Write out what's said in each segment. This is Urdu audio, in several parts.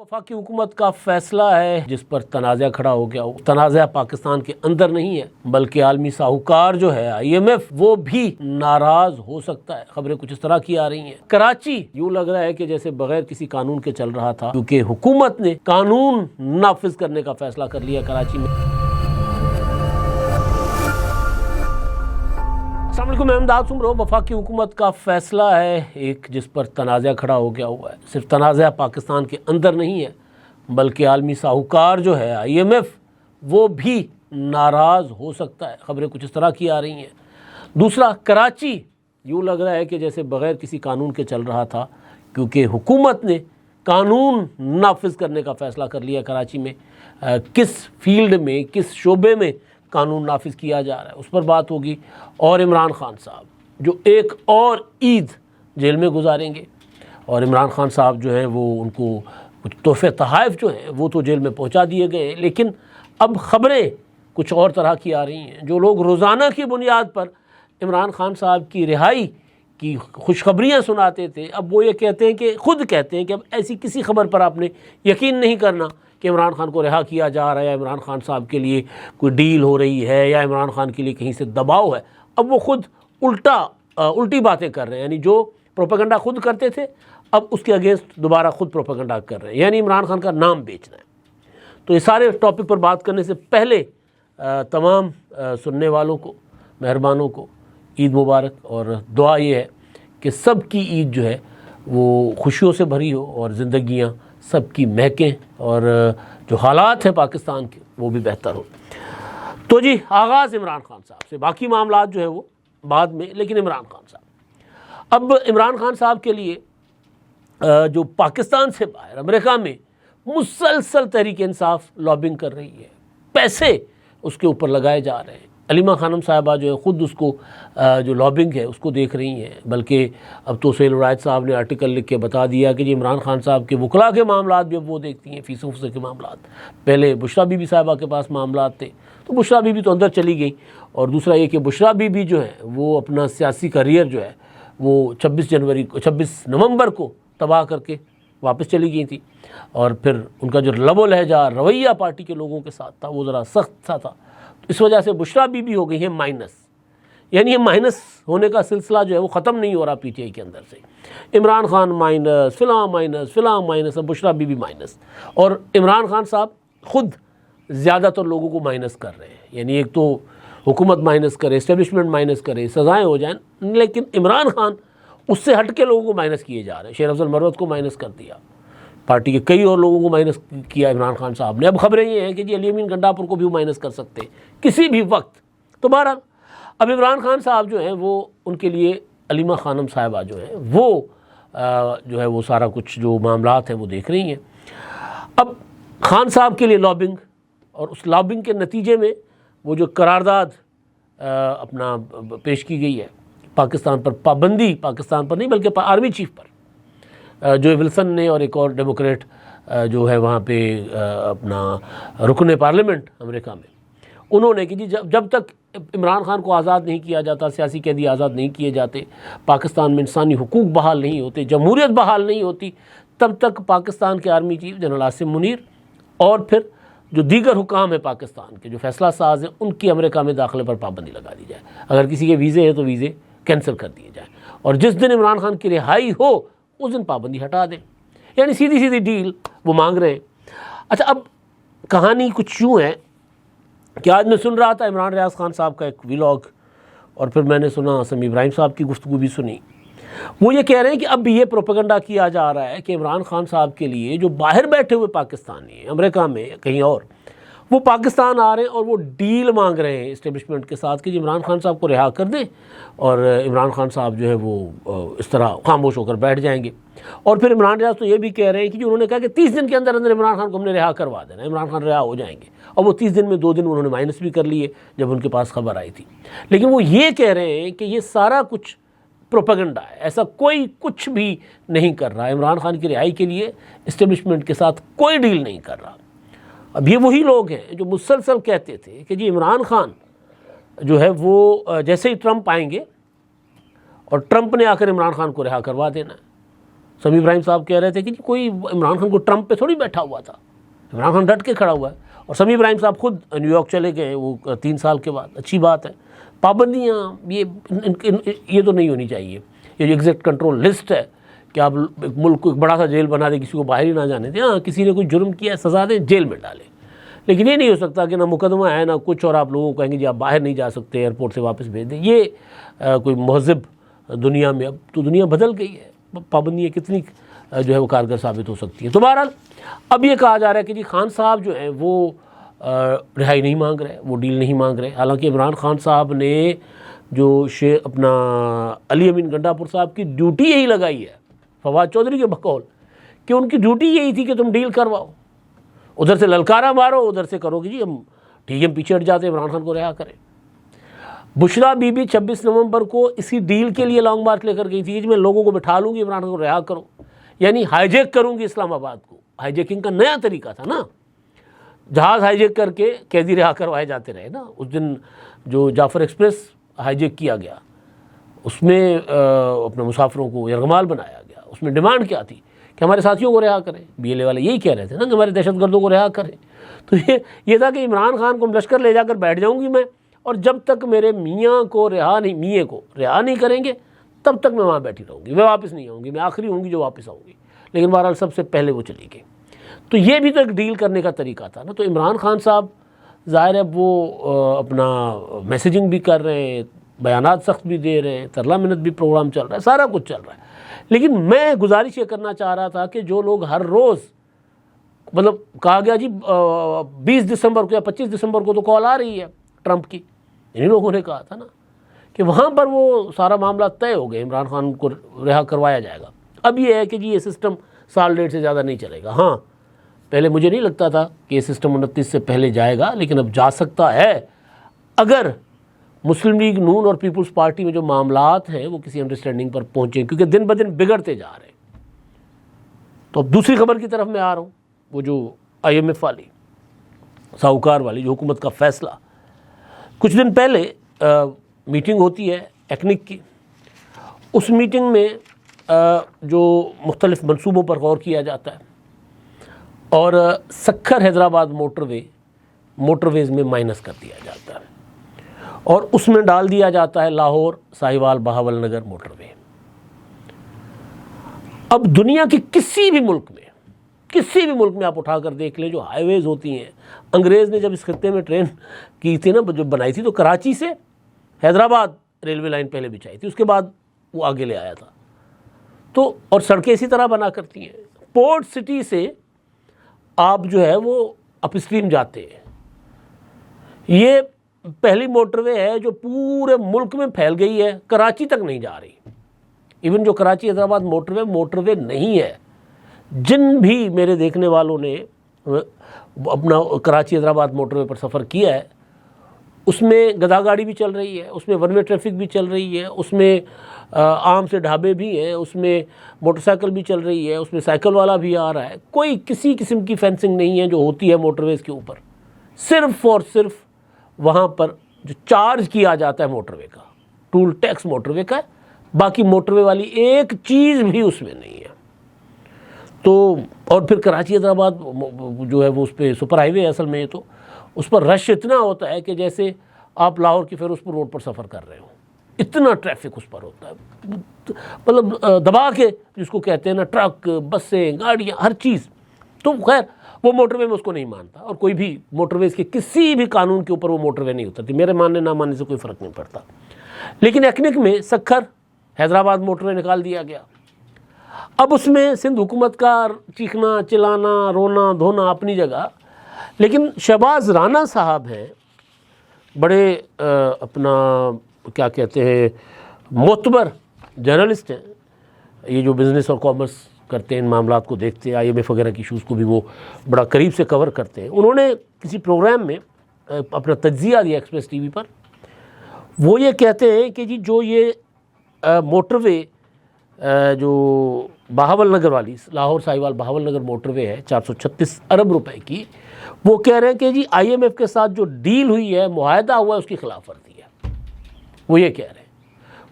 وفاقی حکومت کا فیصلہ ہے جس پر تنازع کھڑا ہو گیا ہو۔ تنازع پاکستان کے اندر نہیں ہے بلکہ عالمی ساہوکار جو ہے IMF وہ بھی ناراض ہو سکتا ہے۔ خبریں کچھ اس طرح کی آ رہی ہیں۔ کراچی یوں لگ رہا ہے کہ جیسے بغیر کسی قانون کے چل رہا تھا، کیونکہ حکومت نے قانون نافذ کرنے کا فیصلہ کر لیا کراچی میں۔ السلام علیکم، میں امداد سمرو۔ وفاقی حکومت کا فیصلہ ہے ایک جس پر تنازع کھڑا ہو گیا ہوا ہے۔ صرف تنازع پاکستان کے اندر نہیں ہے بلکہ عالمی ساہوکار جو ہے IMF وہ بھی ناراض ہو سکتا ہے۔ خبریں کچھ اس طرح کی آ رہی ہیں۔ دوسرا، کراچی یوں لگ رہا ہے کہ جیسے بغیر کسی قانون کے چل رہا تھا، کیونکہ حکومت نے قانون نافذ کرنے کا فیصلہ کر لیا کراچی میں۔ کس فیلڈ میں، کس شعبے میں قانون نافذ کیا جا رہا ہے اس پر بات ہوگی۔ اور عمران خان صاحب جو ایک اور عید جیل میں گزاریں گے، اور عمران خان صاحب جو ہیں وہ ان کو کچھ تحفے تحائف جو ہیں وہ تو جیل میں پہنچا دیے گئے ہیں، لیکن اب خبریں کچھ اور طرح کی آ رہی ہیں۔ جو لوگ روزانہ کی بنیاد پر عمران خان صاحب کی رہائی کی خوشخبریاں سناتے تھے، اب وہ یہ کہتے ہیں کہ خود کہتے ہیں کہ اب ایسی کسی خبر پر آپ نے یقین نہیں کرنا کہ عمران خان کو رہا کیا جا رہا ہے، یا عمران خان صاحب کے لیے کوئی ڈیل ہو رہی ہے، یا عمران خان کے لیے کہیں سے دباؤ ہے۔ اب وہ خود الٹی باتیں کر رہے ہیں، یعنی جو پروپیگنڈا خود کرتے تھے اب اس کے اگینسٹ دوبارہ خود پروپیگنڈا کر رہے ہیں، یعنی عمران خان کا نام بیچنا ہے۔ تو یہ سارے ٹاپک پر بات کرنے سے پہلے تمام سننے والوں کو، مہربانوں کو عید مبارک، اور دعا یہ ہے کہ سب کی عید جو ہے وہ خوشیوں سے بھری ہو، اور زندگیاں سب کی مہکیں، اور جو حالات ہیں پاکستان کے وہ بھی بہتر ہو۔ تو جی، آغاز عمران خان صاحب سے، باقی معاملات جو ہے وہ بعد میں، لیکن عمران خان صاحب، اب عمران خان صاحب کے لیے جو پاکستان سے باہر امریکہ میں مسلسل تحریک انصاف لابنگ کر رہی ہے، پیسے اس کے اوپر لگائے جا رہے ہیں۔ علیمہ خانم صاحبہ جو ہے خود اس کو جو لابنگ ہے اس کو دیکھ رہی ہیں، بلکہ اب تو سہیل ولایت صاحب نے آرٹیکل لکھ کے بتا دیا کہ جی عمران خان صاحب کے وکلاء کے معاملات بھی اب وہ دیکھتی ہیں، فیسوں فیصد کے معاملات۔ پہلے بشریٰ بی بی صاحبہ کے پاس معاملات تھے تو بشریٰ بی بی تو اندر چلی گئی، اور دوسرا یہ کہ بشریٰ بی بی جو ہے وہ اپنا سیاسی کیریئر جو ہے وہ 26 نومبر کو تباہ کر کے واپس چلی گئی تھی، اور پھر ان کا جو لب و لہجہ رویہ پارٹی کے لوگوں کے ساتھ تھا وہ ذرا سخت سا تھا، اس وجہ سے بشریٰ بی بی ہو گئی ہے مائنس، یعنی یہ مائنس ہونے کا سلسلہ جو ہے وہ ختم نہیں ہو رہا PTI کے اندر سے۔ عمران خان مائنس، فلاں مائنس، فلاں مائنس، اب بشریٰ بی بی مائنس، اور عمران خان صاحب خود زیادہ تر لوگوں کو مائنس کر رہے ہیں، یعنی ایک تو حکومت مائنس کرے، اسٹیبلشمنٹ مائنس کرے، سزائیں ہو جائیں، لیکن عمران خان اس سے ہٹ کے لوگوں کو مائنس کیے جا رہے ہیں۔ شیر افضل مروت کو مائنس کر دیا، پارٹی کے کئی اور لوگوں کو مائنس کیا عمران خان صاحب نے۔ اب خبریں یہ ہیں کہ جی علی امین گنڈاپور کو بھی مائنس کر سکتے ہیں کسی بھی وقت۔ تو بہرحال اب عمران خان صاحب جو ہیں وہ ان کے لیے علیمہ خانم صاحبہ جو ہیں وہ جو ہے وہ سارا کچھ جو معاملات ہیں وہ دیکھ رہی ہیں۔ اب خان صاحب کے لیے لابنگ، اور اس لابنگ کے نتیجے میں وہ جو قرارداد اپنا پیش کی گئی ہے پاکستان پر، پابندی پاکستان پر نہیں بلکہ آرمی چیف پر، جو ولسن نے اور ایک اور ڈیموکریٹ جو ہے وہاں پہ اپنا رکن پارلیمنٹ امریکہ میں، انہوں نے کہ جی جب تک عمران خان کو آزاد نہیں کیا جاتا، سیاسی قیدی آزاد نہیں کیے جاتے، پاکستان میں انسانی حقوق بحال نہیں ہوتے، جمہوریت بحال نہیں ہوتی، تب تک پاکستان کے army chief general Asim Munir اور پھر جو دیگر حکام ہیں پاکستان کے جو فیصلہ ساز ہیں ان کی امریکہ میں داخلے پر پابندی لگا دی جائے۔ اگر کسی کے ویزے ہیں تو ویزے کینسل کر دیے جائیں، اور جس دن عمران خان کی رہائی ہو اس دن پابندی ہٹا دیں، یعنی سیدھی ڈیل وہ مانگ رہے ہیں۔ اچھا، اب کہانی کچھ یوں ہے کہ آج میں سن رہا تھا عمران ریاض خان صاحب کا ایک ویلاگ، اور پھر میں نے سنا سمیع ابراہیم صاحب کی گفتگو بھی سنی۔ وہ یہ کہہ رہے ہیں کہ اب بھی یہ پروپیگنڈا کیا جا رہا ہے کہ عمران خان صاحب کے لیے جو باہر بیٹھے ہوئے پاکستانی ہیں امریکہ میں یا کہیں اور، وہ پاکستان آ رہے ہیں اور وہ ڈیل مانگ رہے ہیں اسٹیبلشمنٹ کے ساتھ کہ جی عمران خان صاحب کو رہا کر دیں، اور عمران خان صاحب جو ہے وہ اس طرح خاموش ہو کر بیٹھ جائیں گے۔ اور پھر عمران ریاض تو یہ بھی کہہ رہے ہیں کہ جو انہوں نے کہا کہ 30 دن کے اندر عمران خان کو ہم نے رہا کروا دینا، عمران خان رہا ہو جائیں گے، اور وہ 30 دن میں 2 دن انہوں نے مائنس بھی کر لیے جب ان کے پاس خبر آئی تھی۔ لیکن وہ یہ کہہ رہے ہیں کہ یہ سارا کچھ پروپیگنڈا ہے، ایسا کوئی کچھ بھی نہیں کر رہا، عمران خان کی رہائی کے لیے اسٹیبلشمنٹ کے ساتھ کوئی ڈیل نہیں کر رہا۔ اب یہ وہی لوگ ہیں جو مسلسل کہتے تھے کہ جی عمران خان جو ہے وہ جیسے ہی ٹرمپ آئیں گے، اور ٹرمپ نے آ کر عمران خان کو رہا کروا دینا ہے، سمیع ابراہیم صاحب کہہ رہے تھے کہ جی کوئی عمران خان کو ٹرمپ پہ تھوڑی بیٹھا ہوا تھا، عمران خان ڈٹ کے کھڑا ہوا ہے. اور سمیع ابراہیم صاحب خود نیو یارک چلے گئے وہ 3 سال کے بعد. اچھی بات ہے. پابندیاں یہ تو نہیں ہونی چاہیے. یہ جو ایگزیکٹ کنٹرول لسٹ ہے کہ آپ ایک ملک کو ایک بڑا سا جیل بنا دیں، کسی کو باہر ہی نہ جانے دیں. ہاں کسی نے کوئی جرم کیا ہے سزا دیں، جیل میں ڈالیں، لیکن یہ نہیں ہو سکتا کہ نہ مقدمہ ہے نہ کچھ اور آپ لوگوں کو کہیں گے جی آپ باہر نہیں جا سکتے، ایئرپورٹ سے واپس بھیج دیں. یہ کوئی مہذب دنیا میں، اب تو دنیا بدل گئی ہے، پابندیاں کتنی جو ہے وہ کارگر ثابت ہو سکتی ہیں. تو بہرحال اب یہ کہا جا رہا ہے کہ جی خان صاحب جو ہیں وہ رہائی نہیں مانگ رہے، وہ ڈیل نہیں مانگ رہے. حالانکہ عمران خان صاحب نے جو اپنا علی امین گنڈا پور صاحب کی ڈیوٹی یہی لگائی ہے فواد چودھری کے بقول کہ ان کی ڈیوٹی یہی تھی کہ تم ڈیل کرواؤ، ادھر سے للکارا مارو، ادھر سے کرو کہ جی ہم ٹھیک ہے پیچھے ہٹ جاتے عمران خان کو رہا کریں. بشرا بی بی 26 نومبر کو اسی ڈیل کے لیے لانگ مارچ لے کر گئی تھی کہ میں لوگوں کو بٹھا لوں گی، عمران خان کو رہا کرو، یعنی ہائی جیک کروں گی اسلام آباد کو. ہائی جیکنگ کا نیا طریقہ تھا نا، جہاز ہائی جیک کر کے قیدی رہا کروائے جاتے رہے نا. اس دن جو جعفر ایکسپریس ہائی جیک کیا گیا اس میں اپنے مسافروں کو یرغمال بنایا گیا. اس میں ڈیمانڈ کیا تھی کہ ہمارے ساتھیوں کو رہا کریں. بی ایل اے والے یہی کہہ رہے تھے نا کہ ہمارے دہشت گردوں کو رہا کریں. تو یہ تھا کہ عمران خان کو لشکر لے جا کر بیٹھ جاؤں گی میں، اور جب تک میرے میاں کو رہا نہیں کریں گے تب تک میں وہاں بیٹھی رہوں گی، میں واپس نہیں آؤں گی، میں آخری ہوں گی جو واپس آؤں گی. لیکن بہرحال سب سے پہلے وہ چلی گئی. تو یہ بھی تو ایک ڈیل کرنے کا طریقہ تھا نا. تو عمران خان صاحب ظاہر ہے وہ اپنا میسیجنگ بھی کر رہے ہیں، بیانات سخت بھی دے رہے ہیں، ترلا منت بھی پروگرام چل رہا ہے، سارا کچھ چل رہا ہے. لیکن میں گزارش یہ کرنا چاہ رہا تھا کہ جو لوگ ہر روز مطلب کہا گیا جی 20 دسمبر کو یا 25 دسمبر کو تو کال آ رہی ہے ٹرمپ کی، انہی لوگوں نے کہا تھا نا کہ وہاں پر وہ سارا معاملہ طے ہو گیا، عمران خان کو رہا کروایا جائے گا. اب یہ ہے کہ جی یہ سسٹم سال ڈیڑھ سے زیادہ نہیں چلے گا. ہاں پہلے مجھے نہیں لگتا تھا کہ یہ سسٹم 29 سے پہلے جائے گا، لیکن اب جا سکتا ہے اگر مسلم لیگ نون اور پیپلز پارٹی میں جو معاملات ہیں وہ کسی انڈرسٹینڈنگ پر پہنچیں، کیونکہ دن بدن بگڑتے جا رہے ہیں. تو اب دوسری خبر کی طرف میں آ رہا ہوں، وہ جو IMF والی ساہوکار والی جو حکومت کا فیصلہ. کچھ دن پہلے میٹنگ ہوتی ہے ایکنک کی. اس میٹنگ میں جو مختلف منصوبوں پر غور کیا جاتا ہے اور سکھر حیدرآباد موٹر ویز میں مائنس کر دیا جاتا ہے اور اس میں ڈال دیا جاتا ہے لاہور ساہیوال بہاول نگر موٹر وے. اب دنیا کے کسی بھی ملک میں آپ اٹھا کر دیکھ لیں جو ہائی ویز ہوتی ہیں، انگریز نے جب اس خطے میں ٹرین کی تھی نا، جو بنائی تھی تو کراچی سے حیدرآباد ریلوے لائن پہلے بچھائی تھی، اس کے بعد وہ آگے لے آیا تھا. تو اور سڑکیں اسی طرح بنا کرتی ہیں. پورٹ سٹی سے آپ جو ہے وہ اپ اسٹریم جاتے ہیں. یہ پہلی موٹر وے ہے جو پورے ملک میں پھیل گئی ہے، کراچی تک نہیں جا رہی. ایون جو کراچی حیدرآباد موٹر وے نہیں ہے. جن بھی میرے دیکھنے والوں نے اپنا کراچی حیدرآباد موٹر وے پر سفر کیا ہے، اس میں گدا گاڑی بھی چل رہی ہے، اس میں ون وے ٹریفک بھی چل رہی ہے، اس میں عام سے ڈھابے بھی ہیں، اس میں موٹر سائیکل بھی چل رہی ہے، اس میں سائیکل والا بھی آ رہا ہے. کوئی کسی قسم کی فینسنگ نہیں ہے جو ہوتی ہے موٹر ویز کے اوپر. صرف اور صرف وہاں پر جو چارج کیا جاتا ہے موٹر وے کا، ٹول ٹیکس موٹر وے کا ہے، باقی موٹر وے والی ایک چیز بھی اس میں نہیں ہے. تو اور پھر کراچی حیدرآباد جو ہے وہ اس پہ سپر ہائی وے ہے اصل میں، تو اس پر رش اتنا ہوتا ہے کہ جیسے آپ لاہور کی فیروز پور روڈ پر سفر کر رہے ہو، اتنا ٹریفک اس پر ہوتا ہے. مطلب دبا کے جس کو کہتے ہیں نا، ٹرک، بسیں، گاڑیاں، ہر چیز. تو خیر وہ موٹر وے میں اس کو نہیں مانتا، اور کوئی بھی موٹر ویز کے کسی بھی قانون کے اوپر وہ موٹر وے نہیں اترتی. میرے ماننے نہ ماننے سے کوئی فرق نہیں پڑتا. لیکن ایکنک میں سکھر حیدرآباد موٹر وے نکال دیا گیا. اب اس میں سندھ حکومت کا چیخنا چلانا رونا دھونا اپنی جگہ، لیکن شہباز رانا صاحب ہیں بڑے اپنا کیا کہتے ہیں معتبر جرنلسٹ ہیں، یہ جو بزنس اور کامرس کرتے ہیں، ان معاملات کو دیکھتے ہیں، IMF وغیرہ کی ایشوز کو بھی وہ بڑا قریب سے کور کرتے ہیں. انہوں نے کسی پروگرام میں اپنا تجزیہ دیا ایکسپریس ٹی وی پر. وہ یہ کہتے ہیں کہ جی جو یہ موٹر وے جو بہاول نگر والی لاہور ساہیوال بہاول نگر موٹر وے ہے 436 ارب روپے کی، وہ کہہ رہے ہیں کہ جی IMF کے ساتھ جو ڈیل ہوئی ہے، معاہدہ ہوا ہے، اس کی خلاف ورزی ہے. وہ یہ کہہ رہے ہیں.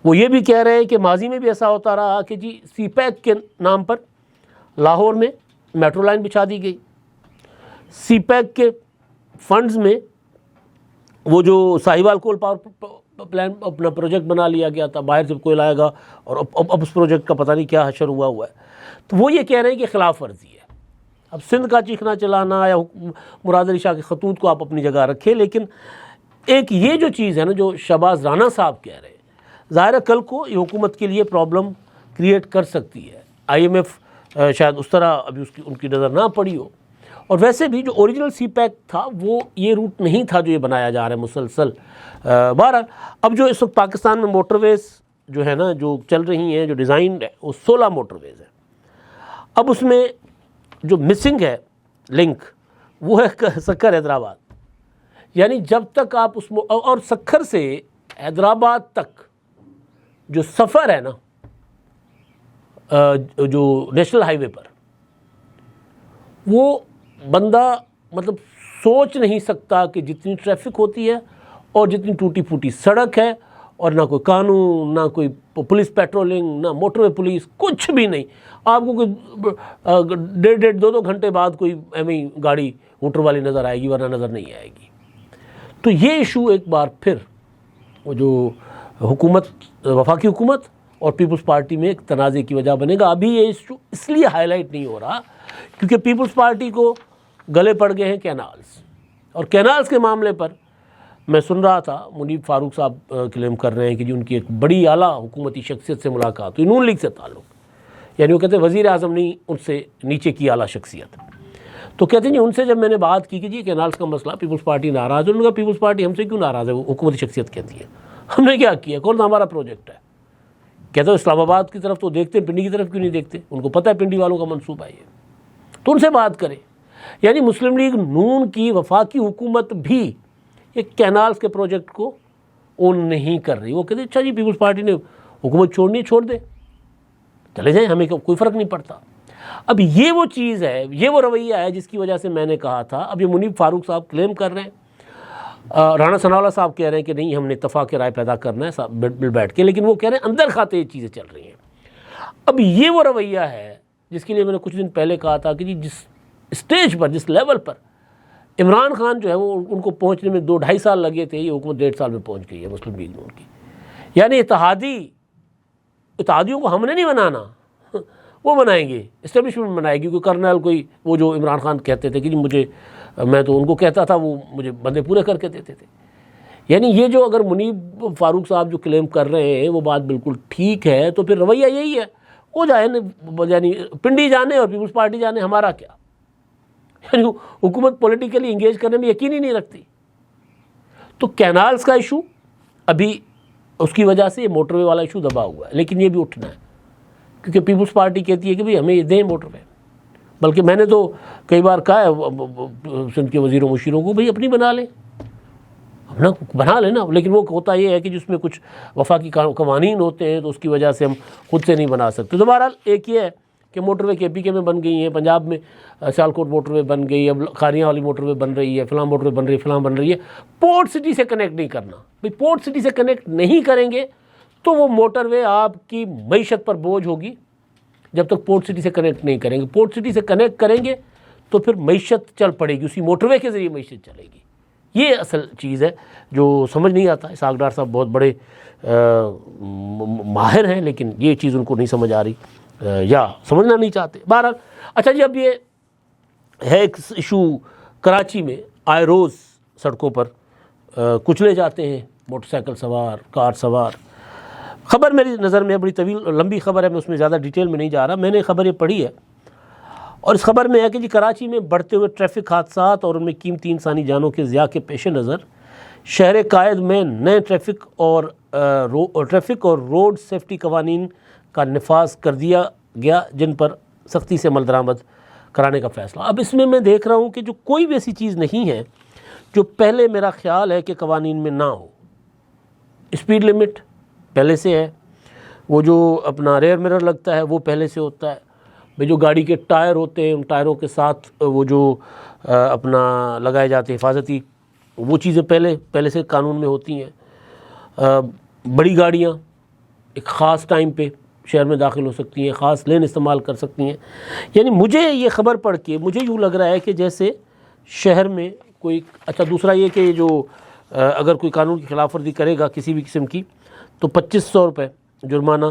وہ یہ بھی کہہ رہے ہیں کہ ماضی میں بھی ایسا ہوتا رہا کہ جی سی پیک کے نام پر لاہور میں میٹرو لائن بچھا دی گئی، سی پیک کے فنڈز میں وہ جو ساہیوال کول پاور پلان اپنا پروجیکٹ بنا لیا گیا تھا، باہر سے کوئی لائے گا، اور اب اس پروجیکٹ کا پتہ نہیں کیا حشر ہوا ہے. تو وہ یہ کہہ رہے ہیں کہ خلاف ورزی ہے. اب سندھ کا چیخنا چلانا یا مراد علی شاہ کے خطوط کو آپ اپنی جگہ رکھیں، لیکن ایک یہ جو چیز ہے نا جو شہباز رانا صاحب کہہ رہے ہیں، ظاہر ہے کل کو یہ حکومت کے لیے پرابلم کریٹ کر سکتی ہے. آئی ایم ایف شاید اس طرح ابھی ان کی نظر نہ پڑی ہو، اور ویسے بھی جو اوریجنل سی پیک تھا وہ یہ روٹ نہیں تھا جو یہ بنایا جا رہا ہے مسلسل. بہرحال اب جو اس وقت پاکستان میں موٹر ویز جو ہے نا جو چل رہی ہیں، جو ڈیزائنڈ ہے وہ 16 موٹر ویز ہیں. اب اس میں جو مسنگ ہے لنک وہ ہے سکھر حیدرآباد. یعنی جب تک آپ اس اور سکھر سے حیدرآباد تک جو سفر ہے نا جو نیشنل ہائی وے پر، وہ بندہ مطلب سوچ نہیں سکتا کہ جتنی ٹریفک ہوتی ہے اور جتنی ٹوٹی پھوٹی سڑک ہے، اور نہ کوئی قانون، نہ کوئی پولیس پیٹرولنگ، نہ موٹر وے پولیس، کچھ بھی نہیں. آپ کو کوئی ڈیڑھ دو گھنٹے بعد کوئی ایویں گاڑی موٹر والی نظر آئے گی، ورنہ نظر نہیں آئے گی. تو یہ ایشو ایک بار پھر وہ جو حکومت، وفاقی حکومت اور پیپلز پارٹی میں ایک تنازع کی وجہ بنے گا. ابھی یہ ایشو اس لیے ہائی لائٹ نہیں ہو رہا کیونکہ پیپلز پارٹی کو گلے پڑ گئے ہیں کینالز، اور کینالز کے معاملے پر میں سن رہا تھا منیب فاروق صاحب کلیم کر رہے ہیں کہ جی ان کی ایک بڑی اعلیٰ حکومتی شخصیت سے ملاقات ہوئی، نون لیگ سے تعلق، یعنی وہ کہتے ہیں وزیر اعظم نہیں، ان سے نیچے کی اعلیٰ شخصیت. تو کہتے ہیں جی ان سے جب میں نے بات کی کہ جی کینالز کا مسئلہ پیپلز پارٹی ناراض ہے، انہوں نے کہا پیپلز پارٹی ہم سے کیوں ناراض ہے، وہ حکومتی شخصیت کہتی ہے ہم نے کیا کیا، کون سا ہمارا پروجیکٹ ہے. کہتے ہیں اسلام آباد کی طرف تو دیکھتے ہیں، پنڈی کی طرف کیوں نہیں دیکھتے، ان کو پتہ ہے پنڈی والوں کا منصوبہ ہے، تو ان سے بات کریں. یعنی مسلم لیگ نون کی وفاقی حکومت بھی ایک کینالز کے پروجیکٹ کو اون نہیں کر رہی. وہ کہتے ہیں اچھا جی پیپلز پارٹی نے حکومت چھوڑنی ہے چھوڑ دے، چلے جائیں، ہمیں کوئی فرق نہیں پڑتا. اب یہ وہ چیز ہے، یہ وہ رویہ ہے جس کی وجہ سے میں نے کہا تھا. اب یہ منیب فاروق صاحب کلیم کر رہے ہیں، رانا ثناءاللہ صاحب کہہ رہے ہیں کہ نہیں ہم نے اتفاق رائے پیدا کرنا ہے مل بیٹھ کے، لیکن وہ کہہ رہے ہیں اندر کھاتے یہ چیزیں چل رہی ہیں. اب یہ وہ رویہ ہے جس کے لیے میں نے کچھ دن پہلے کہا تھا کہ جی جس اسٹیج پر، جس لیول پر عمران خان جو ہے وہ ان کو پہنچنے میں 2-2.5 سال لگے تھے، یہ حکومت 1.5 سال میں پہنچ گئی ہے مسلم لیگ نون کی. یعنی اتحادیوں کو ہم نے نہیں بنانا، وہ بنائیں گے، اسٹیبلشمنٹ بنائے گی. کوئی کرنل، کوئی وہ جو عمران خان کہتے تھے کہ جی مجھے، میں تو ان کو کہتا تھا وہ مجھے بندے پورے کر کے دیتے تھے. یعنی یہ جو اگر منیب فاروق صاحب جو کلیم کر رہے ہیں وہ بات بالکل ٹھیک ہے، تو پھر رویہ یہی ہے، وہ جائے یعنی پنڈی جانے اور پیپلز پارٹی جانے، ہمارا کیا. یعنی حکومت پولیٹیکلی انگیج کرنے میں یقین ہی نہیں رکھتی. تو کینالز کا ایشو ابھی اس کی وجہ سے یہ موٹر وے والا ایشو دبا ہوا ہے، لیکن یہ بھی اٹھنا ہے کیونکہ پیپلز پارٹی کہتی ہے کہ بھئی ہمیں یہ دیں موٹر وے. بلکہ میں نے تو کئی بار کہا ہے سندھ کے وزیروں مشیروں کو بھئی اپنی بنا لیں، اپنا بنا لینا. لیکن وہ ہوتا یہ ہے کہ جس میں کچھ وفاقی قوانین ہوتے ہیں تو اس کی وجہ سے ہم خود سے نہیں بنا سکتے. تو بہرحال ایک یہ ہے کہ موٹر وے KPK میں بن گئی ہیں، پنجاب میں سیالکوٹ موٹر وے بن گئی، اب کھاریاں والی موٹر وے بن رہی ہے، فلاں موٹر وے بن رہی ہے، فلاں بن رہی ہے. پورٹ سٹی سے کنیکٹ نہیں کرنا. بھئی پورٹ سٹی سے کنیکٹ نہیں کریں گے تو وہ موٹر وے آپ کی معیشت پر بوجھ ہوگی. جب تک پورٹ سٹی سے کنیکٹ نہیں کریں گے، پورٹ سٹی سے کنیکٹ کریں گے تو پھر معیشت چل پڑے گی، اسی موٹر وے کے ذریعے معیشت چلے گی. یہ اصل چیز ہے جو سمجھ نہیں آتا. اسحاق ڈار صاحب بہت بڑے ماہر ہیں، لیکن یہ چیز ان کو نہیں سمجھ آ رہی یا سمجھنا نہیں چاہتے. بہرحال اچھا جی، اب یہ ہے ایک ایشو کراچی میں آئے روز سڑکوں پر کچلے جاتے ہیں موٹر سائیکل سوار، کار سوار. خبر میری نظر میں بڑی طویل لمبی خبر ہے، میں اس میں زیادہ ڈیٹیل میں نہیں جا رہا. میں نے خبر یہ پڑھی ہے اور اس خبر میں ہے کہ جی کراچی میں بڑھتے ہوئے ٹریفک حادثات اور ان میں قیمتی انسانی جانوں کے ضیاع کے پیش نظر شہر قائد میں نئے ٹریفک اور روڈ سیفٹی قوانین کا نفاذ کر دیا گیا، جن پر سختی سے عمل درآمد کرانے کا فیصلہ. اب اس میں دیکھ رہا ہوں کہ جو کوئی بھی ایسی چیز نہیں ہے جو پہلے میرا خیال ہے کہ قوانین میں نہ ہو. اسپیڈ لمٹ پہلے سے ہے، وہ جو اپنا ریئر مرر لگتا ہے وہ پہلے سے ہوتا ہے. جو گاڑی کے ٹائر ہوتے ہیں ان ٹائروں کے ساتھ وہ جو اپنا لگائے جاتے ہیں حفاظتی، وہ چیزیں پہلے سے قانون میں ہوتی ہیں. بڑی گاڑیاں ایک خاص ٹائم پہ شہر میں داخل ہو سکتی ہیں، خاص لین استعمال کر سکتی ہیں. یعنی مجھے یہ خبر پڑھ کے مجھے یوں لگ رہا ہے کہ جیسے شہر میں کوئی اچھا. دوسرا یہ کہ جو اگر کوئی قانون کی خلاف ورزی کرے گا کسی بھی قسم کی تو 2500 روپے جرمانہ،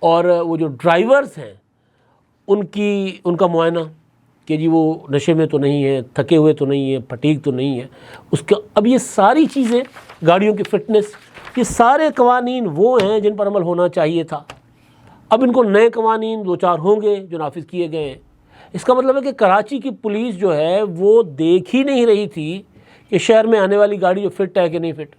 اور وہ جو ڈرائیورز ہیں ان کا معائنہ کہ جی وہ نشے میں تو نہیں ہے، تھکے ہوئے تو نہیں ہے، پھٹیگ تو نہیں ہے اس کا. اب یہ ساری چیزیں، گاڑیوں کی فٹنس، یہ سارے قوانین وہ ہیں جن پر عمل ہونا چاہیے تھا. اب ان کو نئے قوانین 2-4 ہوں گے جو نافذ کیے گئے ہیں. اس کا مطلب ہے کہ کراچی کی پولیس جو ہے وہ دیکھ ہی نہیں رہی تھی کہ شہر میں آنے والی گاڑی جو فٹ ہے کہ نہیں فٹ،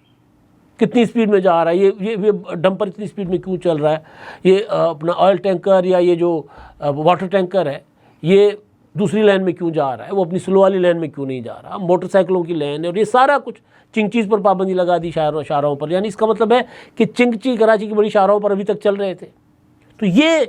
کتنی سپیڈ میں جا رہا ہے، یہ ڈمپر اتنی سپیڈ میں کیوں چل رہا ہے، یہ اپنا آئل ٹینکر یا یہ جو واٹر ٹینکر ہے یہ دوسری لین میں کیوں جا رہا ہے، وہ اپنی سلو والی لین میں کیوں نہیں جا رہا، موٹر سائیکلوں کی لین ہے. اور یہ سارا کچھ چنگ چیز پر پابندی لگا دی شاہراہوں پر. یعنی اس کا مطلب ہے کہ چنگچی کراچی کی بڑی شاہراہوں پر ابھی تک چل رہے تھے. تو یہ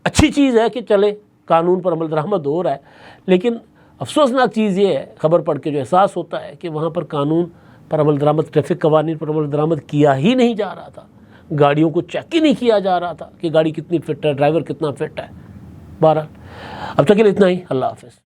اچھی چیز ہے کہ چلے قانون پر عمل درآمد ہو رہا ہے، لیکن افسوسناک چیز یہ ہے خبر پڑھ کے جو احساس ہوتا ہے کہ وہاں پر قانون پر عمل درآمد، ٹریفک قوانین پر عمل درآمد کیا ہی نہیں جا رہا تھا. گاڑیوں کو چیک ہی نہیں کیا جا رہا تھا کہ گاڑی کتنی فٹ ہے، ڈرائیور کتنا فٹ ہے. بہرحال اب تک کے لیے اتنا ہی. اللہ حافظ.